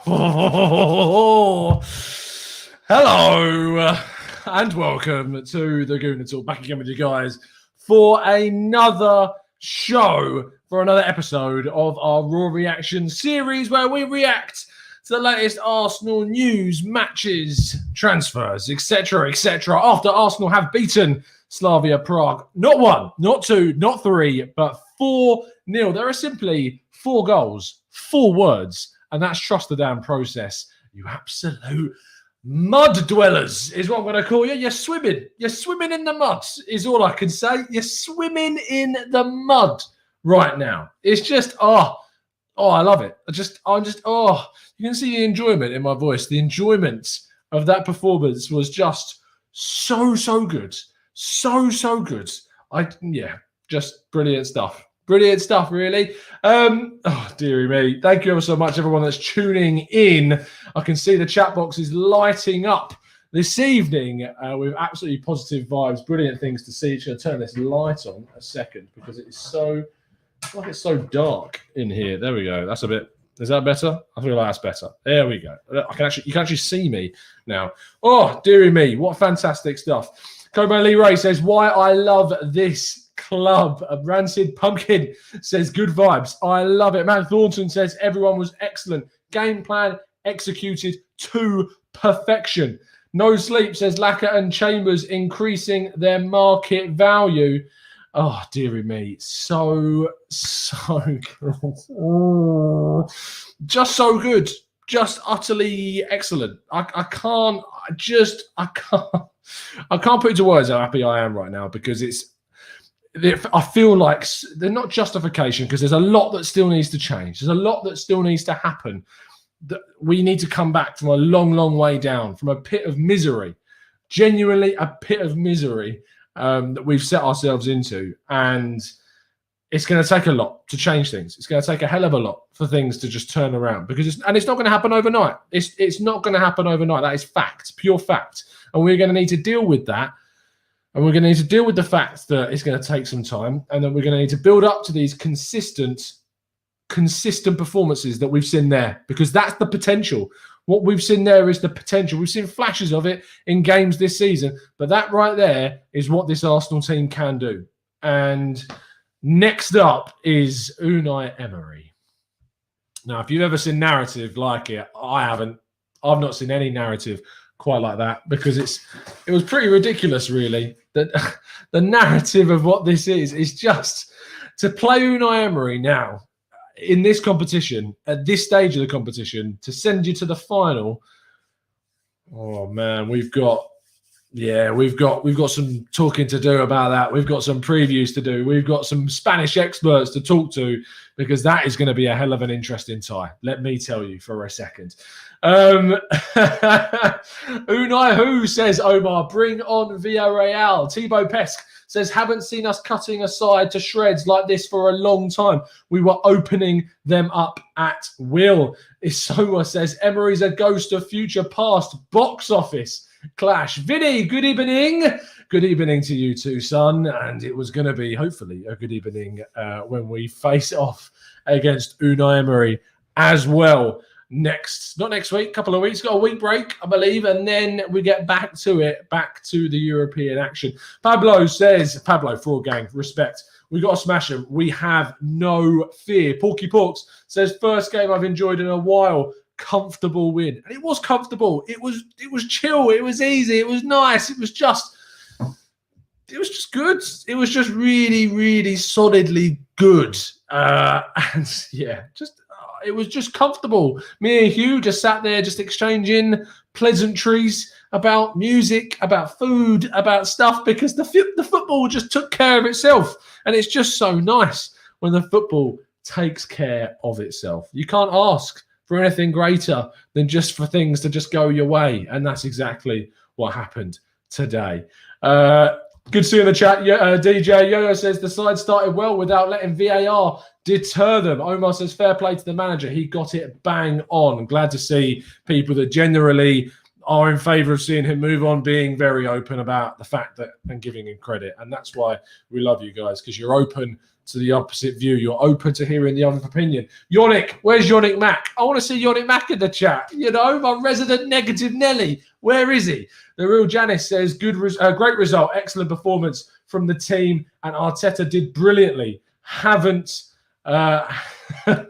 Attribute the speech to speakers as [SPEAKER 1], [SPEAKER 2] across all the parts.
[SPEAKER 1] Hello and welcome to the Gooner Talk. Back again with you guys for another show, for another episode of our Raw Reaction series where we react to the latest Arsenal news, matches, transfers, etc., etc. After Arsenal have beaten Slavia Prague, not one, not two, not three, but 4-0. There are simply 4 goals, 4 words, and that's trust the damn process. You absolute mud dwellers is what I'm going to call you. You're swimming in the mud is all I can say. You're swimming in the mud right now. It's just, I love it. You can see the enjoyment in my voice. The enjoyment of that performance was just so good. So good. Just brilliant stuff. Brilliant stuff, really. Dearie me. Thank you ever so much, everyone that's tuning in. I can see the chat box is lighting up this evening with absolutely positive vibes, brilliant things to see. Just going to turn this light on a second because it is so dark in here. There we go. That's a bit. Is that better? I feel like that's better. There we go. You can actually see me now. Oh, dearie me. What fantastic stuff. Coban Lee Ray says, why I love this club. A Rancid Pumpkin says, good vibes. I love it. Matt Thornton says, everyone was excellent. Game plan executed to perfection. No Sleep says, Lacquer and Chambers increasing their market value. Oh, dearie me. So good. Oh, just so good. Just utterly excellent. I can't put into words how happy I am right now because I feel like they're not justification because there's a lot that still needs to change. There's a lot that still needs to happen. That we need to come back from a long way down, from a pit of misery, genuinely a pit of misery that we've set ourselves into. And it's going to take a lot to change things. It's going to take a hell of a lot for things to just turn around because it's not going to happen overnight. It's not going to happen overnight. That is fact, pure fact. And we're going to need to deal with that. And we're going to need to deal with the fact that it's going to take some time and that we're going to need to build up to these consistent performances that we've seen there because that's the potential. What we've seen there is the potential. We've seen flashes of it in games this season, but that right there is what this Arsenal team can do. And next up is Unai Emery. Now, if you've ever seen narrative like it, I haven't. I've not seen any narrative quite like that because it was pretty ridiculous, really. That the narrative of what this is just to play Unai Emery now in this competition at this stage of the competition to send you to the final. Oh man, we've got some talking to do about that. We've got some previews to do. We've got some Spanish experts to talk to because that is going to be a hell of an interesting tie. Let me tell you for a second. Unai Who says, Omar, bring on Villarreal. Thibaut Pesque says, haven't seen us cutting aside to shreds like this for a long time. We were opening them up at will. Isoma says, Emery's a ghost of future past. Box office clash. Vinny, good evening. Good evening to you too, son. And it was going to be, hopefully, a good evening when we face off against Unai Emery as well. Not next week, couple of weeks, got a week break, I believe, and then we get back to the European action. Pablo says, Fraud Gang, respect. We got to smash them. We have no fear. Porky Porks says, first game I've enjoyed in a while. Comfortable win. And it was comfortable. It was chill. It was easy. It was nice. It was just good. It was just really solidly good. It was just comfortable. Me and Hugh just sat there just exchanging pleasantries about music, about food, about stuff because the football just took care of itself. And it's just so nice when the football takes care of itself. You can't ask for anything greater than just for things to just go your way. And that's exactly what happened today. Good to see you in the chat. DJ Yo-Yo says the side started well without letting VAR deter them. Omar says fair play to the manager. He got it bang on. Glad to see people that generally are in favour of seeing him move on, being very open about the fact that and giving him credit. And that's why we love you guys, because you're open to the opposite view. You're open to hearing the other opinion. Yonick, where's Yonick Mac? I want to see Yonick Mac in the chat. You know, my resident negative Nelly. Where is he? The real Janice says, great result, excellent performance from the team, and Arteta did brilliantly. Haven't been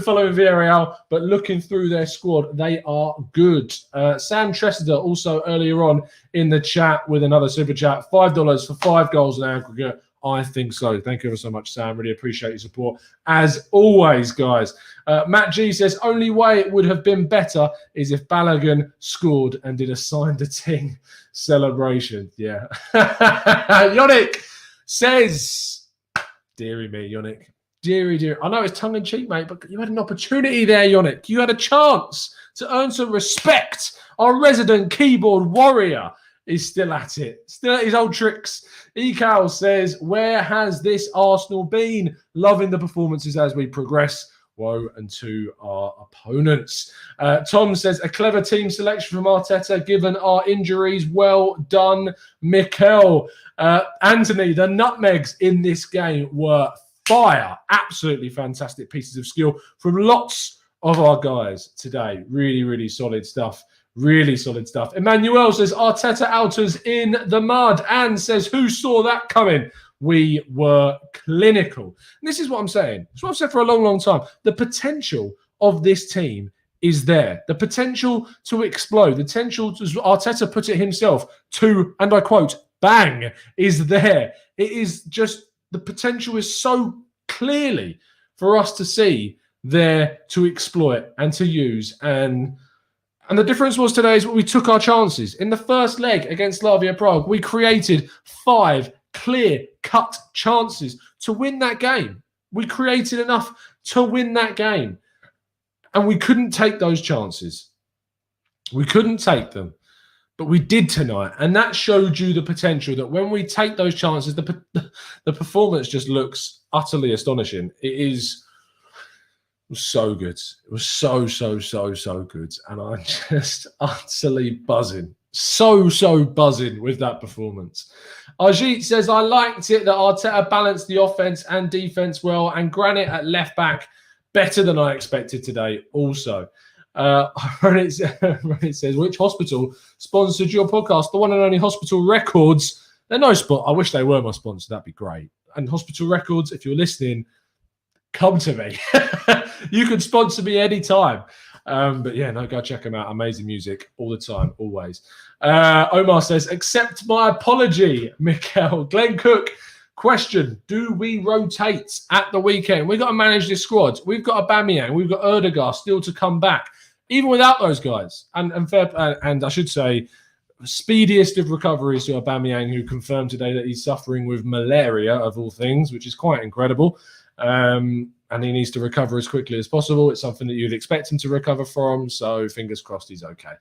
[SPEAKER 1] following Villarreal, but looking through their squad, they are good. Sam Tressida also earlier on in the chat with another super chat, $5 for 5 goals in aggregate. I think so. Thank you ever so much, Sam. Really appreciate your support. As always, guys. Matt G says, only way it would have been better is if Balogun scored and did a sign-the-ting celebration. Yeah. Yonick says, dearie me, Yonick. Dearie. I know it's tongue-in-cheek, mate, but you had an opportunity there, Yonick. You had a chance to earn some respect. Our resident keyboard warrior is still at it. Still at his old tricks. Ecal says, where has this Arsenal been? Loving the performances as we progress. Woe unto our opponents. Tom says, a clever team selection from Arteta given our injuries. Well done, Mikel. Anthony, the nutmegs in this game were fire. Absolutely fantastic pieces of skill from lots of our guys today. Really, really solid stuff. Really solid stuff. Emmanuel says, Arteta outers in the mud, and says, who saw that coming? We were clinical. And this is what I'm saying. It's what I've said for a long, long time. The potential of this team is there. The potential to explode. The potential, as Arteta put it himself, to, and I quote, bang, is there. It is just, the potential is so clearly for us to see there to exploit and to use. And the difference was today is we took our chances. In the first leg against Slavia Prague, we created 5 clear-cut chances to win that game. We created enough to win that game. And we couldn't take those chances. We couldn't take them. But we did tonight. And that showed you the potential that when we take those chances, the performance just looks utterly astonishing. It was so good. It was so good. And I'm just utterly buzzing. So buzzing with that performance. Ajit says, I liked it that Arteta balanced the offense and defense well, and Granit at left back better than I expected today also. It says, which hospital sponsored your podcast? The one and only Hospital Records. They're no spot. I wish they were my sponsor. That'd be great. And Hospital Records, if you're listening, come to me. You can sponsor me anytime. But yeah, no, go check them out. Amazing music all the time, always. Omar says, accept my apology, Mikel. Glenn Cook, question, do we rotate at the weekend? We've got to manage this squad. We've got Aubameyang. We've got Erdegaard still to come back, even without those guys. And I should say, speediest of recoveries to Aubameyang, who confirmed today that he's suffering with malaria, of all things, which is quite incredible. And he needs to recover as quickly as possible. It's something that you'd expect him to recover from. So fingers crossed he's okay.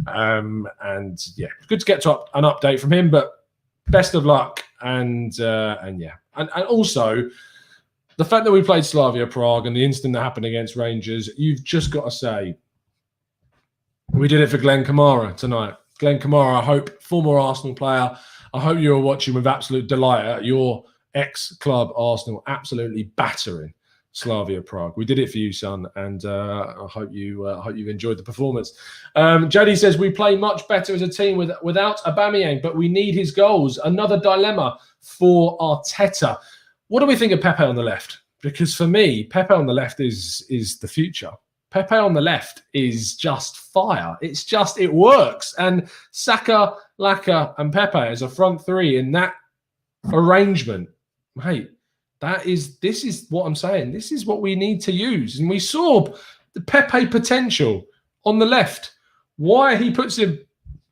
[SPEAKER 1] And yeah, good to get to an update from him. But best of luck. And yeah, and also the fact that we played Slavia Prague and the incident that happened against Rangers, you've just got to say we did it for Glenn Kamara tonight. Glenn Kamara, I hope, former Arsenal player. I hope you were watching with absolute delight at your ex-club Arsenal absolutely battering Slavia Prague. We did it for you, son, and I hope you've enjoyed the performance. Jody says, we play much better as a team without Aubameyang, but we need his goals. Another dilemma for Arteta. What do we think of Pepe on the left? Because for me, Pepe on the left is the future. Pepe on the left is just fire. It works. And Saka, Laka, and Pepe as a front three in that arrangement, mate, this is what I'm saying. This is what we need to use. And we saw the Pepe potential on the left. Why he puts him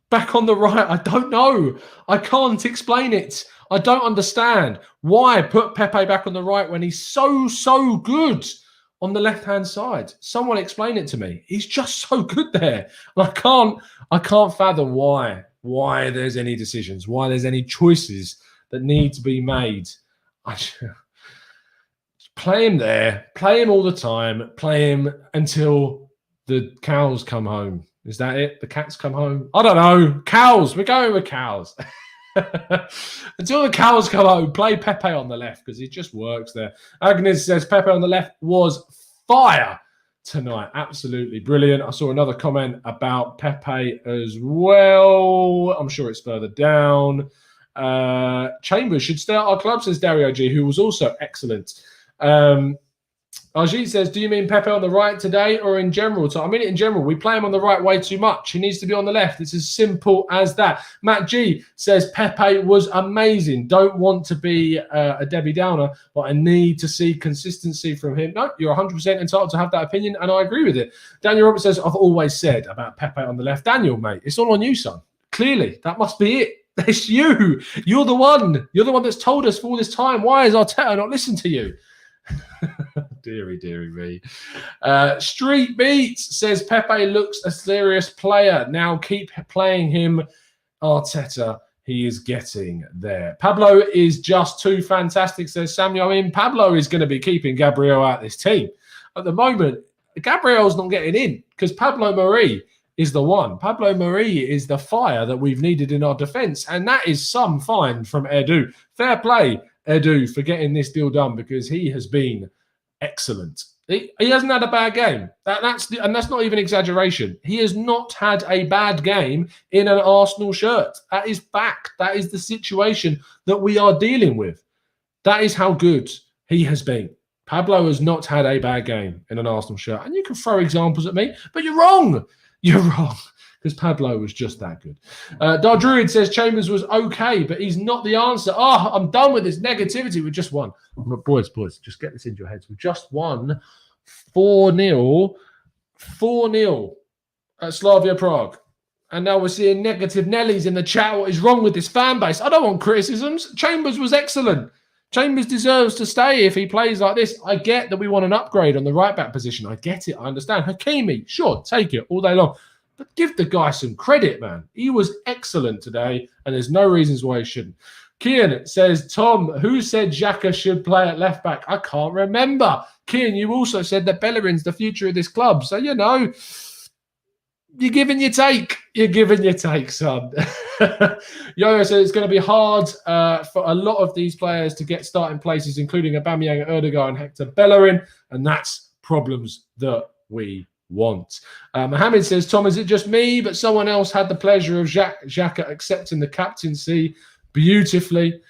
[SPEAKER 1] back on the right, I don't know. I can't explain it. I don't understand why put Pepe back on the right when he's so good on the left-hand side. Someone explain it to me. He's just so good there. And I can't fathom why there's any decisions, why there's any choices that need to be made. Play him there, play him all the time, play him until the cows come home, Is that it? The cats come home? I don't know. Cows. We're going with cows. Until the cows come home, play Pepe on the left because he just works there. Agnes says Pepe on the left was fire tonight. Absolutely brilliant. I saw another comment about Pepe as well. I'm sure it's further down. Chambers should stay at our club, says Dario G, who was also excellent. Ajit says, do you mean Pepe on the right today or in general? So I mean it in general. We play him on the right way too much. He needs to be on the left. It's as simple as that. Matt G says, Pepe was amazing. Don't want to be a Debbie Downer, but I need to see consistency from him. No, you're 100% entitled to have that opinion, and I agree with it. Daniel Roberts says, I've always said about Pepe on the left. Daniel, mate, it's all on you, son. Clearly, that must be it. It's you. You're the one. You're the one that's told us for all this time. Why has Arteta not listened to you? Deary me. Street Beats says Pepe looks a serious player. Now keep playing him, Arteta. He is getting there. Pablo is just too fantastic, says Samuel. I mean, Pablo is going to be keeping Gabriel out of this team. At the moment, Gabriel's not getting in because Pablo Marie is the one. Pablo Marie is the fire that we've needed in our defence, and that is some fine from Edu. Fair play, Edu, for getting this deal done because he has been excellent. He hasn't had a bad game. That's not even exaggeration. He has not had a bad game in an Arsenal shirt. That is fact. That is the situation that we are dealing with. That is how good he has been. Pablo has not had a bad game in an Arsenal shirt. And you can throw examples at me, but you're wrong. You're wrong. Because Pablo was just that good. Dardruid says Chambers was okay, but he's not the answer. Oh, I'm done with this negativity. We just won. Boys, just get this into your heads. We just won 4-0 at Slavia Prague. And now we're seeing negative Nellies in the chat. What is wrong with this fan base? I don't want criticisms. Chambers was excellent. Chambers deserves to stay if he plays like this. I get that we want an upgrade on the right-back position. I get it. I understand. Hakimi, sure, take it all day long. But give the guy some credit, man. He was excellent today, and there's no reasons why he shouldn't. Kian says, Tom, who said Xhaka should play at left-back? I can't remember. Kian, you also said that Bellerin's the future of this club. So, you know, you're giving your take. You're giving your take, son. Yo says it's going to be hard for a lot of these players to get starting places, including Aubameyang, Erdogan, and Hector Bellerin, and that's problems that we want. Mohammed says, Tom, is it just me, but someone else had the pleasure of Xhaka accepting the captaincy beautifully?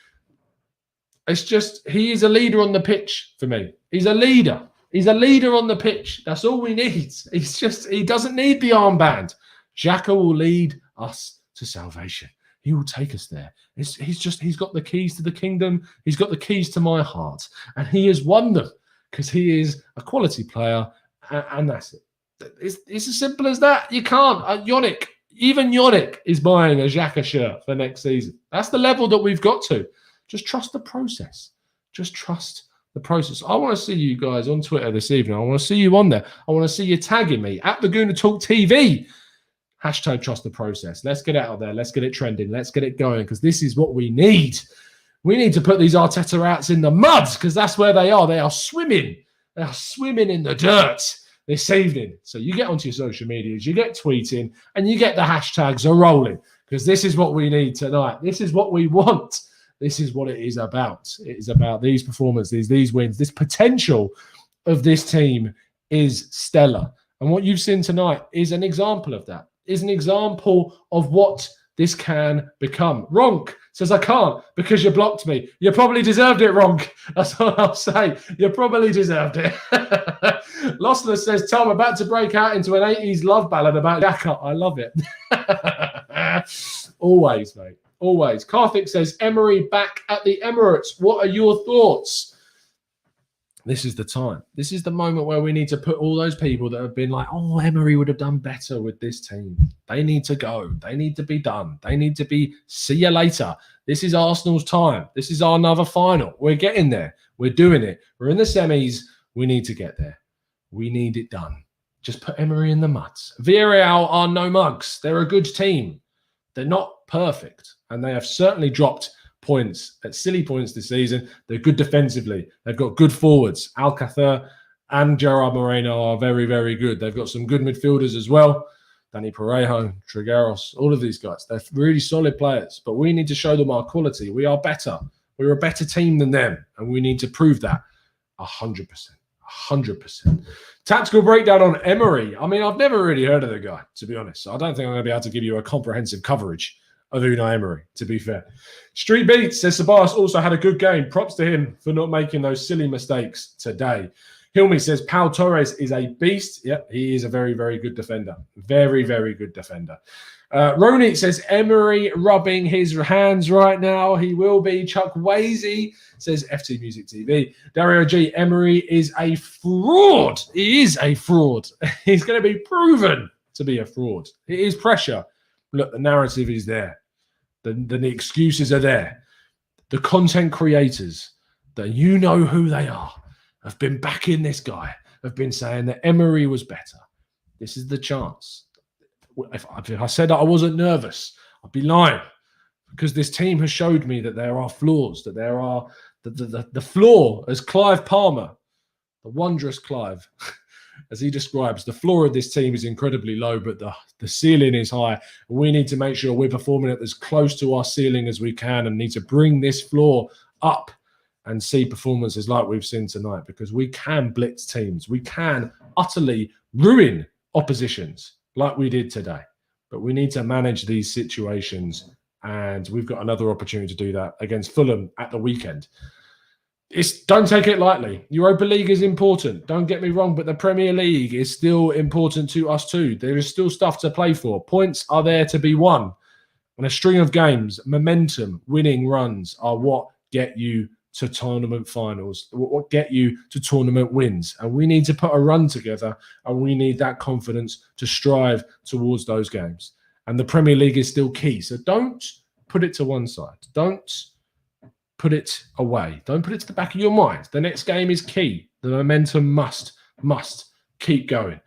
[SPEAKER 1] It's just, he is a leader on the pitch for me. He's a leader. He's a leader on the pitch. That's all we need. He doesn't need the armband. Xhaka will lead us to salvation. He will take us there. He's got the keys to the kingdom. He's got the keys to my heart. And he has won them because he is a quality player. And that's it. It's as simple as that. You can't. Even Yannick is buying a Xhaka shirt for next season. That's the level that we've got to. Just trust the process. Just trust the process. I want to see you guys on Twitter this evening. I want to see you on there. I want to see you tagging me at the Gooner Talk TV. Hashtag trust the process. Let's get it out there. Let's get it trending. Let's get it going because this is what we need. We need to put these Arteta outs in the mud because that's where they are. They are swimming. They are swimming in the dirt this evening. So you get onto your social medias, you get tweeting, and you get the hashtags are rolling because this is what we need tonight. This is what we want. This is what it is about. It is about these performances, these wins. This potential of this team is stellar. And what you've seen tonight is an example of that, is an example of what this can become. Ronk says, I can't because you blocked me. You probably deserved it, Ronk. That's all I'll say. You probably deserved it. Lossless says, Tom, about to break out into an 80s love ballad about Xhaka. I love it. Always, mate. Always. Karthik says, Emery back at the Emirates. What are your thoughts? This is the time. This is the moment where we need to put all those people that have been like, oh, Emery would have done better with this team. They need to go. They need to be done. They need to be, see you later. This is Arsenal's time. This is our another final. We're getting there. We're doing it. We're in the semis. We need to get there. We need it done. Just put Emery in the mud. Villarreal are no mugs. They're a good team. They're not perfect. And they have certainly dropped points at silly points this season. They're good defensively. They've got good forwards. Alcácer and Gerard Moreno are very, very good. They've got some good midfielders as well. Danny Parejo, Trigueros, all of these guys. They're really solid players, but we need to show them our quality. We are better. We're a better team than them, and we need to prove that 100%. 100%. Tactical breakdown on Emery. I mean, I've never really heard of the guy, to be honest. So I don't think I'm going to be able to give you a comprehensive coverage of Unai Emery, to be fair. Street Beats says Sabas also had a good game. Props to him for not making those silly mistakes today. Hilmi says Pau Torres is a beast. Yep, he is a very, very good defender. Very, very good defender. Roni says Emery rubbing his hands right now. He will be. Chuck Wazy says FT Music TV. Dario G, Emery is a fraud. He is a fraud. He's going to be proven to be a fraud. It is pressure. Look, the narrative is there. The excuses are there. The content creators, that you know who they are, have been backing this guy, have been saying that Emery was better. This is the chance. If I said that I wasn't nervous, I'd be lying, because this team has showed me that there are flaws, that there are the flaw, as Clive Palmer, the wondrous Clive, as he describes, the floor of this team is incredibly low, but the ceiling is high. We need to make sure we're performing at as close to our ceiling as we can, and need to bring this floor up and see performances like we've seen tonight, because we can blitz teams. We can utterly ruin oppositions like we did today. But we need to manage these situations, and we've got another opportunity to do that against Fulham at the weekend. Don't take it lightly. Europa League is important. Don't get me wrong, but the Premier League is still important to us too. There is still stuff to play for. Points are there to be won. And a string of games, momentum, winning runs are what get you to tournament finals, what get you to tournament wins. And we need to put a run together, and we need that confidence to strive towards those games. And the Premier League is still key. So don't put it to one side. Don't put it away. Don't put it to the back of your mind. The next game is key. The momentum must keep going.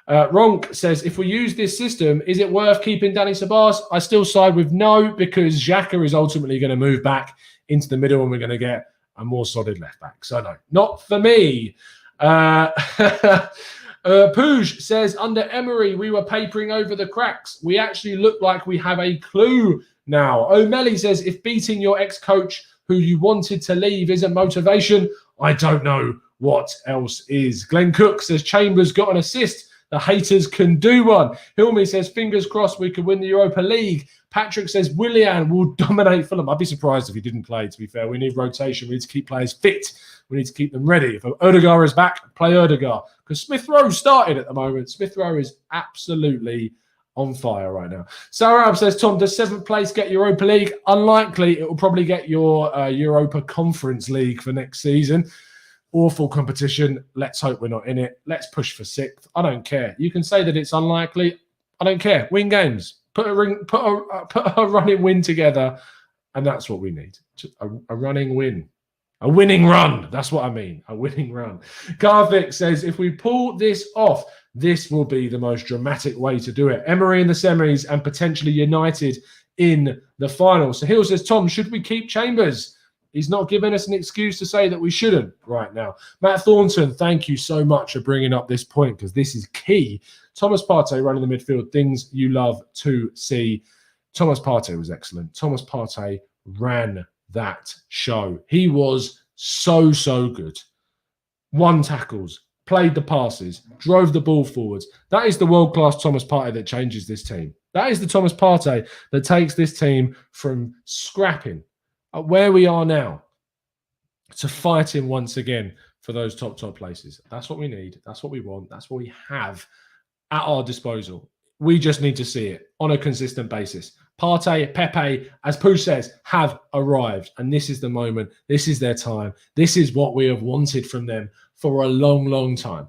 [SPEAKER 1] Ronk says, if we use this system, is it worth keeping Danny Sabas? I still side with no, because Xhaka is ultimately going to move back into the middle, and we're going to get a more solid left back. So no, not for me. Pooj says, under Emery, we were papering over the cracks. We actually look like we have a clue now. O'Malley says, if beating your ex-coach who you wanted to leave isn't motivation, I don't know what else is. Glenn Cook says, Chambers got an assist. The haters can do one. Hilmi says, fingers crossed we could win the Europa League. Patrick says, Willian will dominate Fulham. I'd be surprised if he didn't play, to be fair. We need rotation. We need to keep players fit. We need to keep them ready. If Odegaard is back, play Odegaard. Because Smith Rowe started at the moment. Smith Rowe is absolutely on fire right now. Sarab says, Tom, does 7th place get Europa League? Unlikely. It will probably get your Europa Conference League for next season. Awful competition. Let's hope we're not in it. Let's push for 6th. I don't care. You can say that it's unlikely. I don't care. Win games. Put a running win together, and that's what we need. A running win. A winning run. That's what I mean. A winning run. Karthik says, if we pull this off, this will be the most dramatic way to do it. Emery in the semis and potentially United in the final. So Hill says, Tom, should we keep Chambers? He's not giving us an excuse to say that we shouldn't right now. Matt Thornton, thank you so much for bringing up this point, because this is key. Thomas Partey running the midfield, things you love to see. Thomas Partey was excellent. Thomas Partey ran that show. He was so good. Won tackles, played the passes, drove the ball forwards. That is the world-class Thomas Partey that changes this team. That is the Thomas Partey that takes this team from scrapping at where we are now to fighting once again for those top places. That's what we need. That's what we want. That's what we have at our disposal. We just need to see it on a consistent basis. Partey, Pepe, as Pooh says, have arrived. And this is the moment. This is their time. This is what we have wanted from them for a long time.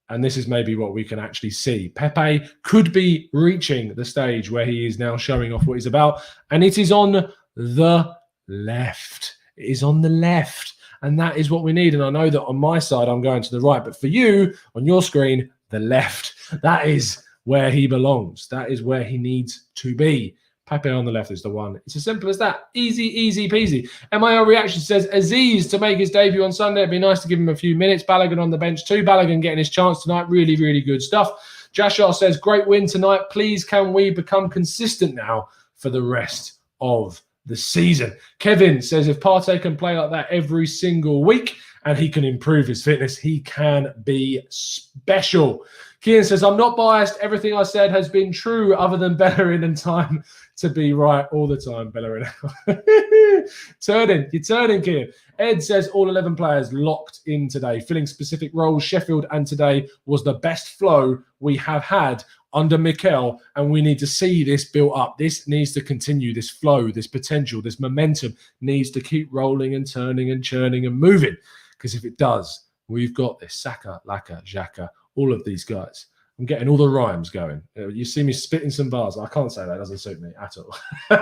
[SPEAKER 1] And this is maybe what we can actually see. Pepe could be reaching the stage where he is now showing off what he's about. And it is on the left. It is on the left. And that is what we need. And I know that on my side, I'm going to the right. But for you, on your screen, the left. That is where he belongs. That is where he needs to be. Pepe on the left is the one. It's as simple as that. Easy peasy. MIL Reaction says, Aziz to make his debut on Sunday. It'd be nice to give him a few minutes. Balogun on the bench too. Balogun getting his chance tonight. Really good stuff. Jashar says, great win tonight. Please, can we become consistent now for the rest of the season? Kevin says, if Partey can play like that every single week and he can improve his fitness, he can be special. Kian says, I'm not biased. Everything I said has been true other than Bellerin and time to be right all the time, Bellerin. You're turning, Kian. Ed says, all 11 players locked in today, filling specific roles. Sheffield and today was the best flow we have had under Mikel, and we need to see this built up. This needs to continue. This flow, this potential, this momentum needs to keep rolling and turning and churning and moving. Because if it does, we've got this Saka, Laka, Xhaka, all of these guys. I'm getting all the rhymes going. You see me spitting some bars. I can't say that. It doesn't suit me at all.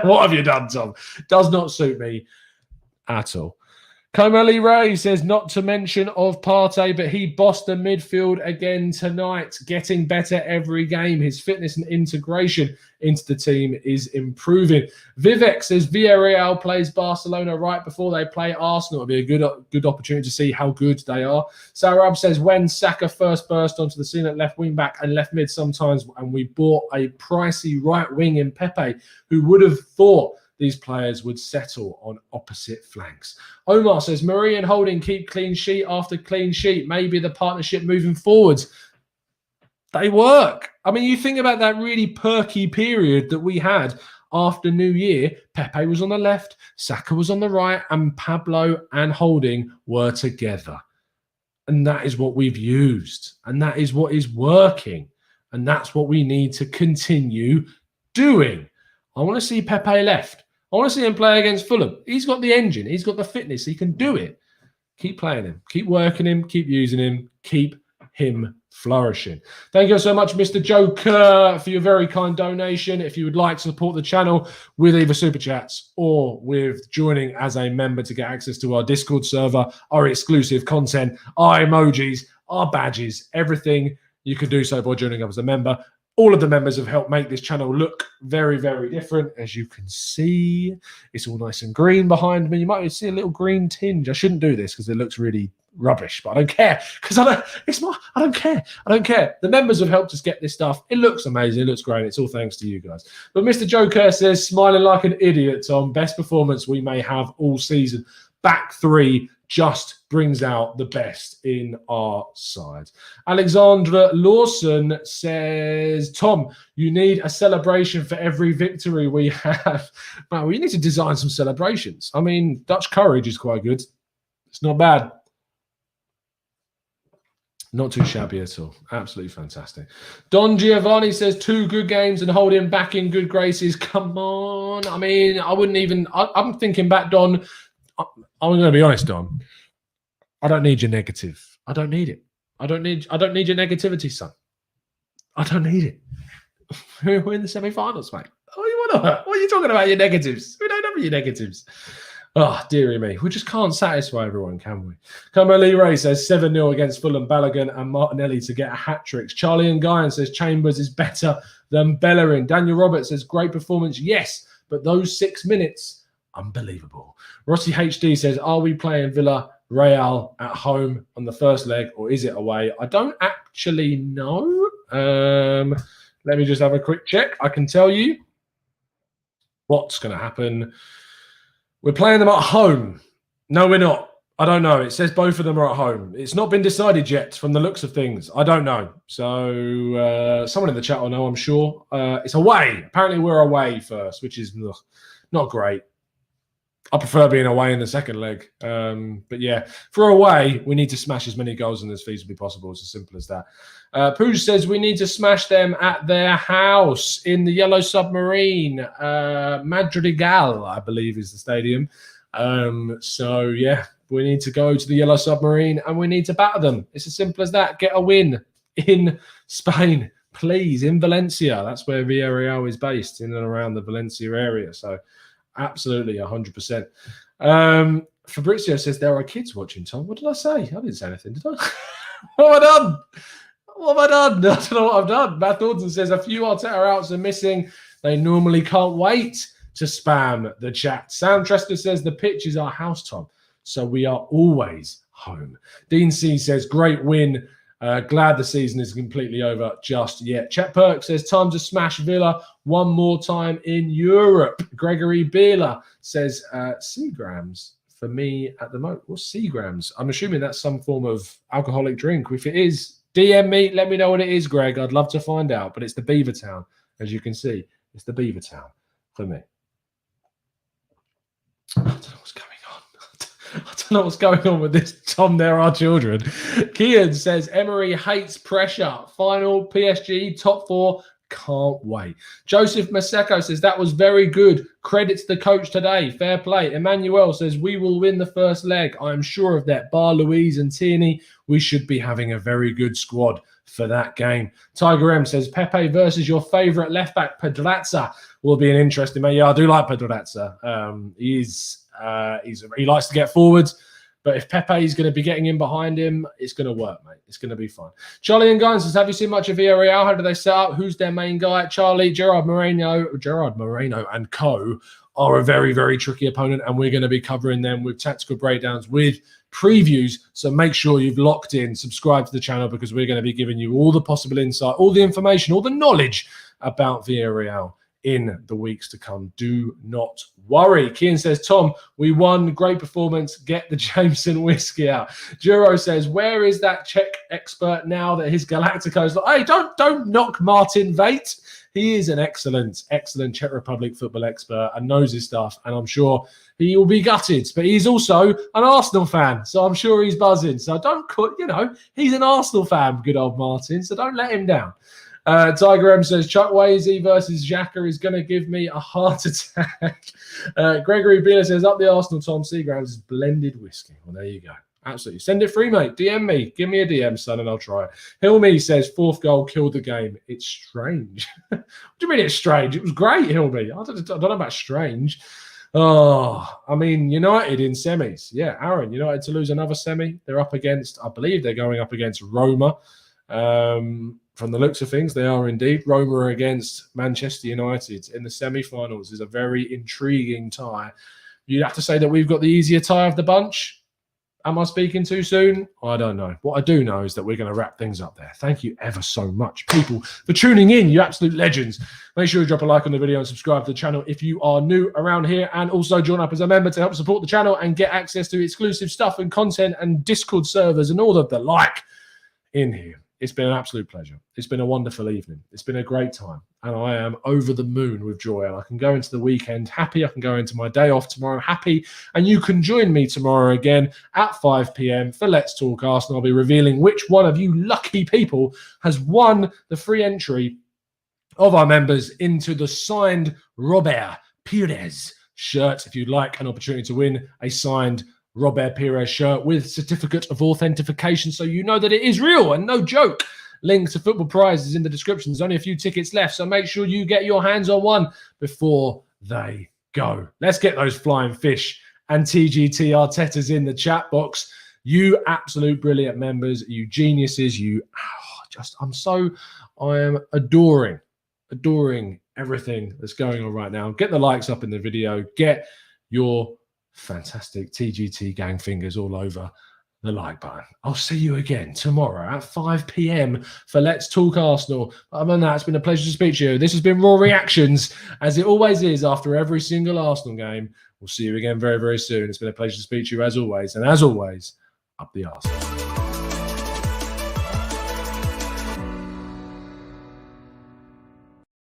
[SPEAKER 1] What have you done, Tom? Does not suit me at all. Kamali Ray says, not to mention of Partey, but he bossed the midfield again tonight, getting better every game. His fitness and integration into the team is improving. Vivek says, Villarreal plays Barcelona right before they play Arsenal. It'll be a good opportunity to see how good they are. Sarab says, when Saka first burst onto the scene at left wing back and left mid sometimes, and we bought a pricey right wing in Pepe, who would have thought these players would settle on opposite flanks. Omar says, Marie and Holding keep clean sheet after clean sheet. Maybe the partnership moving forwards. They work. I mean, you think about that really perky period that we had after New Year. Pepe was on the left, Saka was on the right, and Pablo and Holding were together. And that is what we've used. And that is what is working. And that's what we need to continue doing. I want to see Pepe left. I want to see him play against Fulham. He's got the engine. He's got the fitness. He can do it. Keep playing him. Keep working him. Keep using him. Keep him flourishing. Thank you so much, Mr. Joker, for your very kind donation. If you would like to support the channel with either Super Chats or with joining as a member to get access to our Discord server, our exclusive content, our emojis, our badges, everything, you can do so by joining up as a member. All of the members have helped make this channel look very, very different. As you can see, it's all nice and green behind me. You might see a little green tinge. I shouldn't do this because it looks really rubbish, but I don't care because I don't care. I don't care. The members have helped us get this stuff. It looks amazing. It looks great. It's all thanks to you guys. But Mr. Joker says, smiling like an idiot, Tom. Best performance we may have all season. Back three just brings out the best in our side. Alexandra Lawson says, Tom, you need a celebration for every victory we have. Man, we need to design some celebrations. I mean, Dutch courage is quite good. It's not bad. Not too shabby at all. Absolutely fantastic. Don Giovanni says 2 good games and hold him back in good graces. Come on. I mean, I wouldn't even... I'm thinking back, Don. I'm going to be honest, Don. I don't need your negative. I don't need it. I don't need your negativity, son. I don't need it. We're in the semi-finals, mate. What are you talking about, your negatives? We don't have your negatives. Oh, dearie me. We just can't satisfy everyone, can we? Kamali Ray says 7-0 against Fulham, Balogun and Martinelli to get a hat-trick. Charlie and Guyan says Chambers is better than Bellerin. Daniel Roberts says great performance, yes, but those 6 minutes, unbelievable. Rossi HD says, are we playing Villarreal at home on the first leg or is it away? I don't actually know. Let me just have a quick check. I can tell you what's going to happen. We're playing them at home. No, we're not. I don't know. It says both of them are at home. It's not been decided yet from the looks of things. I don't know. So someone in the chat will know, I'm sure. It's away. Apparently we're away first, which is not great. I prefer being away in the second leg. But yeah, for away, we need to smash as many goals as feasibly possible. It's as simple as that. Pooj says we need to smash them at their house in the Yellow Submarine. Madrigal, I believe, is the stadium. So yeah, we need to go to the Yellow Submarine and we need to batter them. It's as simple as that. Get a win in Spain, please, in Valencia. That's where Villarreal is based, in and around the Valencia area. So absolutely, 100%. Fabrizio says there are kids watching, Tom. What did I say? I didn't say anything, did I? What have I done? What have I done? I don't know what I've done. Matt Thornton says a few Arteta outs are missing. They normally can't wait to spam the chat. Sam Trester says the pitch is our house, Tom. So we are always home. Dean C says great win Glad the season is completely over just yet. Chet Perk says, time to smash Villa one more time in Europe. Gregory Beeler says, Seagrams for me at the moment. What's Seagrams? I'm assuming that's some form of alcoholic drink. If it is, DM me. Let me know what it is, Greg. I'd love to find out. But it's the Beavertown, as you can see. It's the Beavertown for me. I don't know what's going on. I don't know what's going on with this. Tom, there are children. Kian says, Emery hates pressure. Final PSG, top 4. Can't wait. Joseph Maseko says, that was very good. Credit to the coach today. Fair play. Emmanuel says, we will win the first leg. I'm sure of that. Bar Louise and Tierney, we should be having a very good squad for that game. Tiger M says, Pepe versus your favourite left-back, Pedraza, will be an interesting match. Yeah, I do like Pedraza. He likes to get forwards. But if Pepe is going to be getting in behind him, it's going to work, mate. It's going to be fun. Charlie and Guy says, have you seen much of Villarreal? How do they set up? Who's their main guy? Charlie, Gerard Moreno and co are a very, very tricky opponent, and we're going to be covering them with tactical breakdowns, with previews. So make sure you've locked in, subscribe to the channel, because we're going to be giving you all the possible insight, all the information, all the knowledge about Villarreal in the weeks to come. Do not worry. Kian says, Tom, we won. Great performance. Get the Jameson whiskey out. Juro says, where is that Czech expert now that his Galacticos? Hey, don't knock Martin Veit. He is an excellent Czech Republic football expert and knows his stuff. And I'm sure he will be gutted. But he's also an Arsenal fan. So I'm sure he's buzzing. So don't, he's an Arsenal fan, good old Martin. So don't let him down. Tiger M says, Chuck Wasey versus Xhaka is going to give me a heart attack. Gregory Beeler says, up the Arsenal, Tom Seagrams is blended whiskey. Well, there you go. Absolutely. Send it free, mate. DM me. Give me a DM, son, and I'll try it. Hilmy says, 4th goal killed the game. It's strange. What do you mean it's strange? It was great, Hilmy. I don't know about strange. Oh, I mean, United in semis. Yeah, Aaron, United to lose another semi. They're up against, I believe they're going up against Roma. From the looks of things, they are indeed. Roma against Manchester United in the semi-finals is a very intriguing tie. You'd have to say that we've got the easier tie of the bunch. Am I speaking too soon? I don't know. What I do know is that we're going to wrap things up there. Thank you ever so much, people, for tuning in. You absolute legends. Make sure you drop a like on the video and subscribe to the channel if you are new around here, and also join up as a member to help support the channel and get access to exclusive stuff and content and Discord servers and all of the like in here. It's been an absolute pleasure. It's been a wonderful evening. It's been a great time. And I am over the moon with joy. And I can go into the weekend happy. I can go into my day off tomorrow happy. And you can join me tomorrow again at 5 p.m. for Let's Talk Arsenal. I'll be revealing which one of you lucky people has won the free entry of our members into the signed Robert Pires shirt. If you'd like an opportunity to win a signed Robert Pires shirt with certificate of authentication, so you know that it is real and no joke. Link to football prizes in the description. There's only a few tickets left, so make sure you get your hands on one before they go. Let's get those flying fish and TGT Artetas in the chat box. You absolute brilliant members, you geniuses, I am adoring everything that's going on right now. Get the likes up in the video. Get your fantastic TGT gang fingers all over the like button. I'll see you again tomorrow at 5 p.m. for Let's Talk Arsenal. Other than that, it's been a pleasure to speak to you. This has been Raw Reactions, as it always is after every single Arsenal game. We'll see you again very, very soon. It's been a pleasure to speak to you as always. And as always, up the Arsenal.